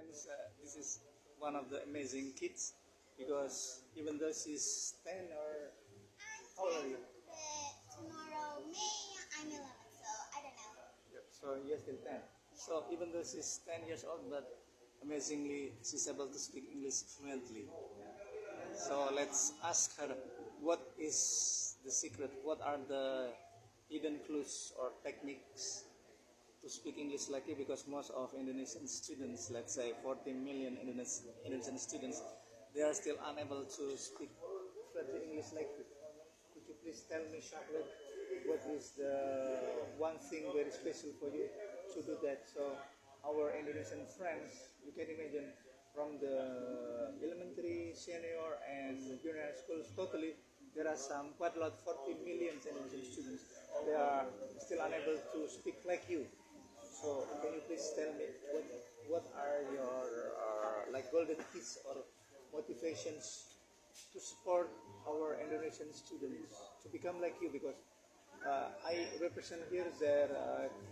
This is one of the amazing kids because even though she's 10 or how old are you? Tomorrow, May, I'm 11, so I don't know. Yep. So you're still 10. So even though she's 10 years old, but amazingly she's able to speak English fluently. So let's ask her what is the secret, what are the hidden clues or techniques to speak English like you, because most of Indonesian students, let's say 40 million Indonesian students, they are still unable to speak fluently English like you. Could you please tell me, Charlotte, what is the one thing very special for you to do that? So our Indonesian friends, you can imagine from the elementary, senior, and junior schools totally, there are some quite a lot, 40 million Indonesian students. They are still unable to speak like you. So can you please tell me what are your like golden tips or motivations to support our Indonesian students to become like you? Because I represent here their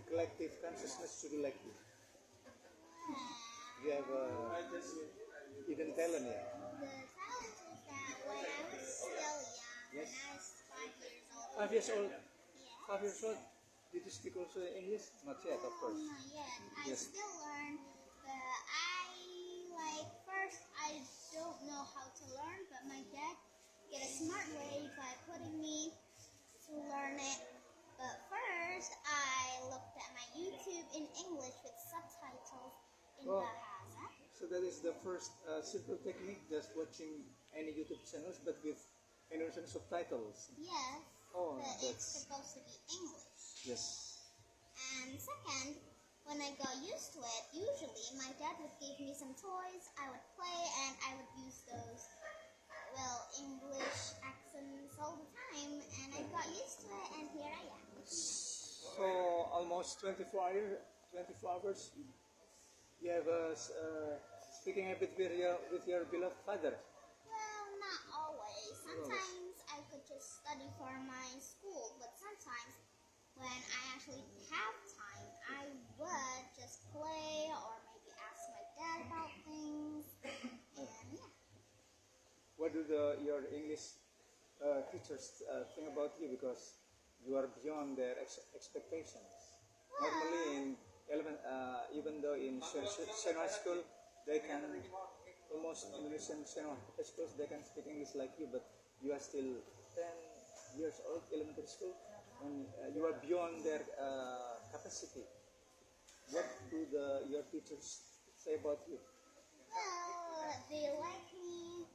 collective consciousness to be like you. You have hidden talent here. The talent is that when I was still young, Yes. when I was 5 years old. 5 years old. Yes. 5 years old. Did you speak also English? Not yet, of course. Not yet. I Yes. still learn, but first I don't know how to learn, but my dad get a smart way by putting me to learn it. But first I looked at my YouTube in English with subtitles in Oh. Bahasa. So that is the first simple technique, just watching any YouTube channels, but with Indonesian subtitles. Yes, Oh, but it's that's supposed to be English. yes. And second, when I got used to it, usually my dad would give me some toys, I would play, and I would use those, English accents all the time, and I got used to it, and here I am. So almost 24 hours, you have a speaking habit with your beloved father. Well, not always. Sometimes I could just study for my school, but sometimes when I actually have time, I would just play or maybe ask my dad about things, and yeah. What do your English teachers think about you? Because you are beyond their expectations. Normally, in even though in senior school, they can almost Indonesian senior schools they can speak English like you, but you are still 10 years old, elementary school, and you are beyond their capacity. What do your teachers say about you? Well, they like me.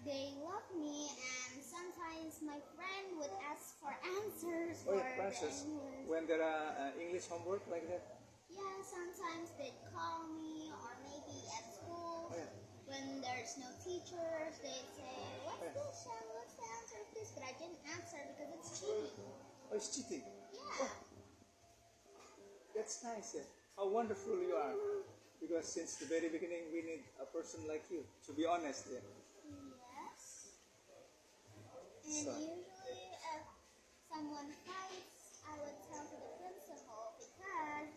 They love me, and sometimes my friend would ask for answers Oh, for yeah, the Francis. English. When there are English homework like that. Yeah, sometimes they'd call me, or maybe at school, Oh, yeah. when there's no teachers, they'd say, "What's Yeah. this, Shem? What's the answer to this?" But I didn't answer because it's cheating. Oh, it's cheating. Yeah. That's nice. Yeah. How wonderful you are. Because since the very beginning, we need a person like you. To be honest, yeah. Yes. And So. usually, if someone fights, I would tell to the principal because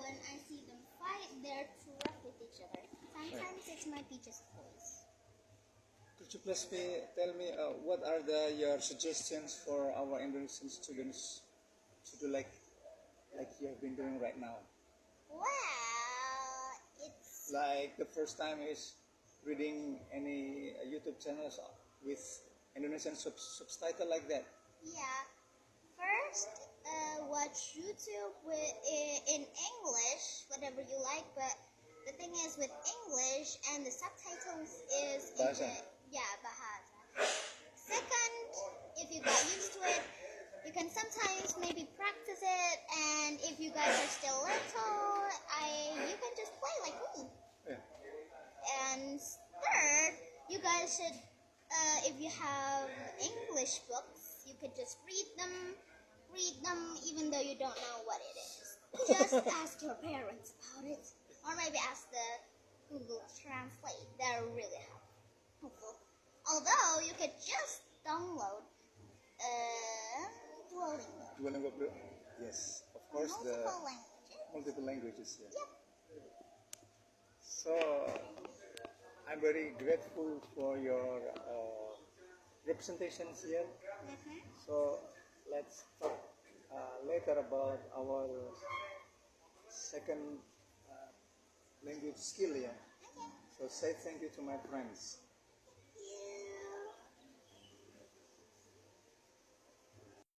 when I see them fight, they're too rough with each other. Sometimes it's my teacher's voice. Could you please tell me what are your suggestions for our Indonesian students to do like you have been doing right now? Well, it's Like the first time is reading any YouTube channels with Indonesian subtitle like that. yeah. First, watch YouTube in English, whatever you like. But the thing is, with English and the subtitles is in Bahasa. Bahasa. Second, if you got used to it, you can sometimes maybe practice it. And if you guys are still little, you can just play like me. Yeah. And third, you guys should, if you have English books, you could just read them even though you don't know what it is. Just ask your parents about it, or maybe ask the Google Translate. They're really helpful. Although you could just download Duolingo. Duolingo, yes, of course, the Multiple languages. multiple languages. Yeah. Yep. So I'm very grateful for your representations here. So let's talk later about our second language skill here. So say thank you to my friends.